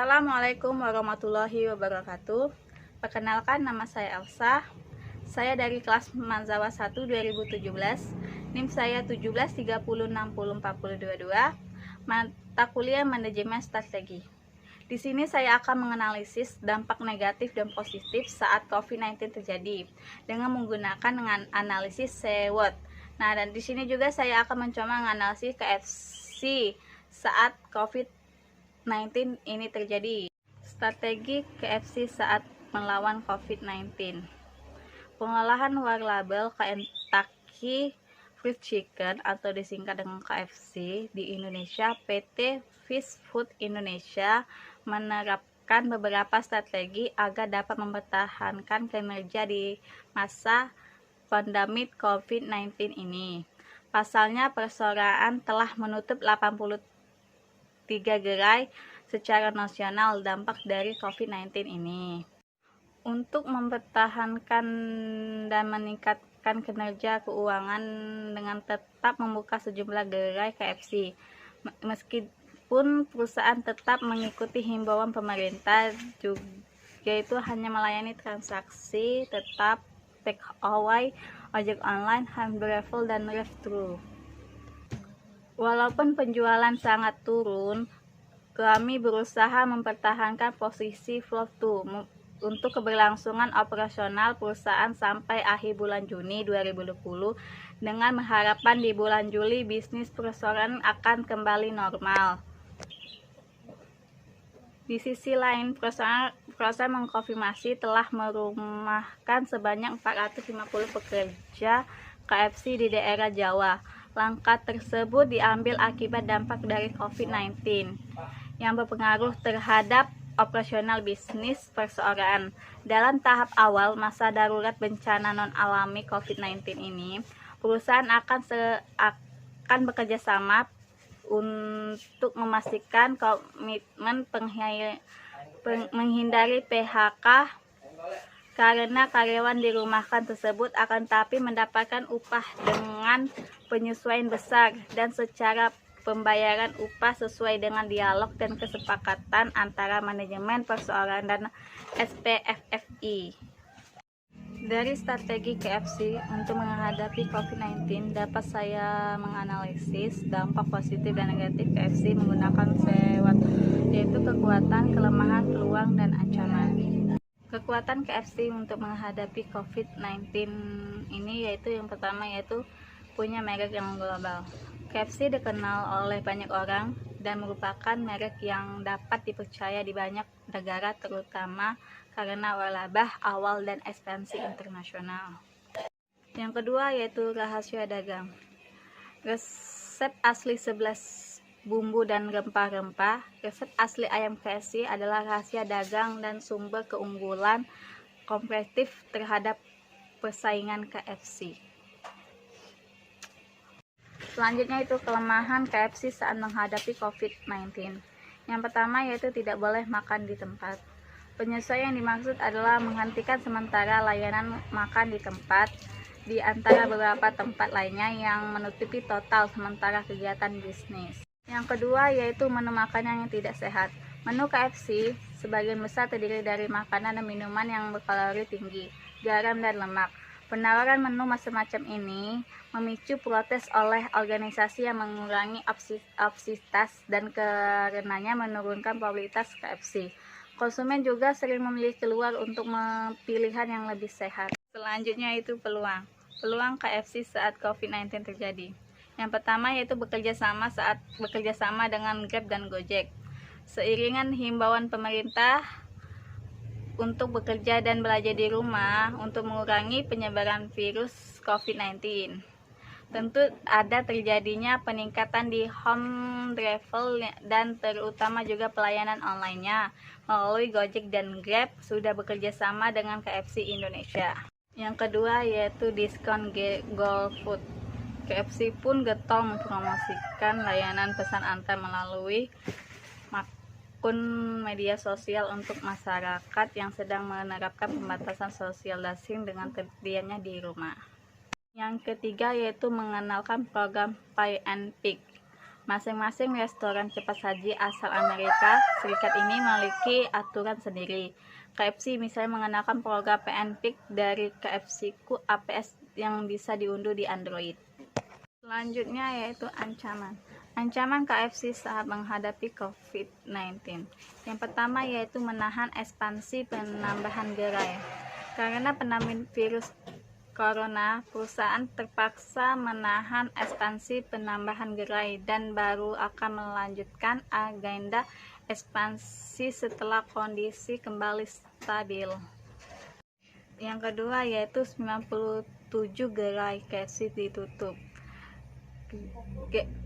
Assalamualaikum warahmatullahi wabarakatuh. Perkenalkan, nama saya Elsa. Saya dari kelas Manzawa 1 2017. NIM saya 1730604022. Mata kuliah Manajemen Strategi. Di sini saya akan menganalisis dampak negatif dan positif saat COVID-19 terjadi dengan menggunakan analisis SWOT. Nah, dan di sini juga saya akan mencoba menganalisis KFC saat COVID-19 ini terjadi. Strategi KFC saat melawan COVID-19. Pengolahan waralaba Kentucky Fried Chicken atau disingkat dengan KFC di Indonesia, PT Fast Food Indonesia menerapkan beberapa strategi agar dapat mempertahankan kinerja di masa pandemi COVID-19 ini. Pasalnya, perusahaan telah menutup 83 gerai secara nasional dampak dari COVID-19 ini. Untuk mempertahankan dan meningkatkan kinerja keuangan dengan tetap membuka sejumlah gerai KFC, meskipun perusahaan tetap mengikuti himbauan pemerintah, juga itu hanya melayani transaksi tetap, take away, ojek online, hand travel, dan drive-thru. Walaupun penjualan sangat turun, kami berusaha mempertahankan posisi flow-thru untuk keberlangsungan operasional perusahaan sampai akhir bulan Juni 2020 dengan mengharapkan di bulan Juli bisnis perusahaan akan kembali normal. Di sisi lain, perusahaan mengkonfirmasi telah merumahkan sebanyak 450 pekerja KFC di daerah Jawa. Langkah tersebut diambil akibat dampak dari COVID-19 yang berpengaruh terhadap operasional bisnis perseorangan. Dalam tahap awal masa darurat bencana non-alami COVID-19 ini, perusahaan akan bekerja sama untuk memastikan komitmen menghindari PHK karena karyawan dirumahkan tersebut akan tapi mendapatkan upah dengan penyesuaian besar dan secara pembayaran upah sesuai dengan dialog dan kesepakatan antara manajemen perseorangan dan SPFFI. Dari strategi KFC untuk menghadapi COVID-19 dapat saya menganalisis dampak positif dan negatif KFC menggunakan SWOT, yaitu kekuatan, kelemahan, peluang, dan ancaman. Kekuatan KFC untuk menghadapi COVID-19 ini yaitu yang pertama yaitu punya merek yang global. KFC dikenal oleh banyak orang dan merupakan merek yang dapat dipercaya di banyak negara, terutama karena waralaba awal dan ekspansi internasional. Yang kedua yaitu rahasia dagang. Resep asli 11 bumbu dan rempah-rempah. Resep asli ayam KFC adalah rahasia dagang dan sumber keunggulan kompetitif terhadap persaingan KFC. Selanjutnya itu kelemahan KFC saat menghadapi COVID-19. Yang pertama yaitu tidak boleh makan di tempat. Penyesuaian yang dimaksud adalah menghentikan sementara layanan makan di tempat di antara beberapa tempat lainnya yang menutupi total sementara kegiatan bisnis. Yang kedua yaitu menu makanan yang tidak sehat. Menu KFC sebagian besar terdiri dari makanan dan minuman yang berkalori tinggi, garam, dan lemak. Penawaran menu macam-macam ini memicu protes oleh organisasi yang mengurangi obesitas dan karenanya menurunkan popularitas KFC. Konsumen juga sering memilih keluar untuk pilihan yang lebih sehat. Selanjutnya itu peluang. Peluang KFC saat COVID-19 terjadi. Yang pertama yaitu bekerja sama dengan Grab dan Gojek. Seiringan himbauan pemerintah untuk bekerja dan belajar di rumah untuk mengurangi penyebaran virus COVID-19. Tentu ada terjadinya peningkatan di home travel dan terutama juga pelayanan online-nya melalui Gojek dan Grab sudah bekerja sama dengan KFC Indonesia. Yang kedua yaitu diskon GoFood. KFC pun getol mempromosikan layanan pesan antar melalui akun media sosial untuk masyarakat yang sedang menerapkan pembatasan social distancing dengan terdiamnya di rumah. Yang ketiga yaitu mengenalkan program Pay and Pick. Masing-masing restoran cepat saji asal Amerika Serikat ini memiliki aturan sendiri. KFC misalnya mengenakan program PNPIC dari KFC-ku APS yang bisa diunduh di Android. Selanjutnya yaitu ancaman. Ancaman KFC saat menghadapi COVID-19. Yang pertama yaitu menahan ekspansi penambahan gerai. Karena pandemi virus Corona, perusahaan terpaksa menahan ekspansi penambahan gerai dan baru akan melanjutkan agenda ekspansi setelah kondisi kembali stabil. Yang kedua yaitu 97 gerai KFC ditutup.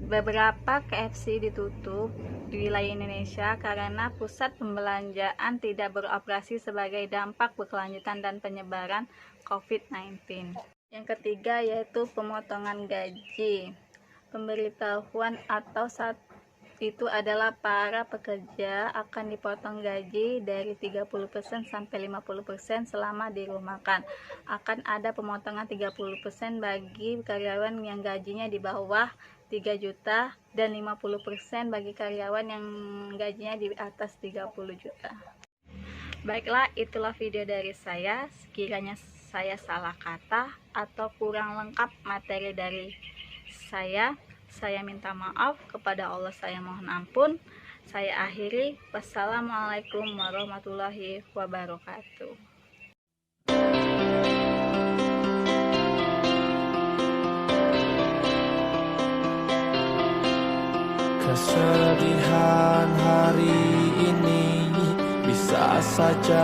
Beberapa KFC ditutup di wilayah Indonesia karena pusat pembelanjaan tidak beroperasi sebagai dampak berkelanjutan dan penyebaran COVID-19. Yang ketiga yaitu pemotongan gaji. Pemberitahuan atau saat itu adalah para pekerja akan dipotong gaji dari 30% sampai 50% selama dirumahkan. Akan ada pemotongan 30% bagi karyawan yang gajinya di bawah 3 juta dan 50% bagi karyawan yang gajinya di atas 30 juta. Baiklah, itulah video dari saya. Sekiranya saya salah kata atau kurang lengkap materi dari saya minta maaf, kepada Allah saya mohon ampun. Saya akhiri. Wassalamualaikum warahmatullahi wabarakatuh. Kesedihan hari ini bisa saja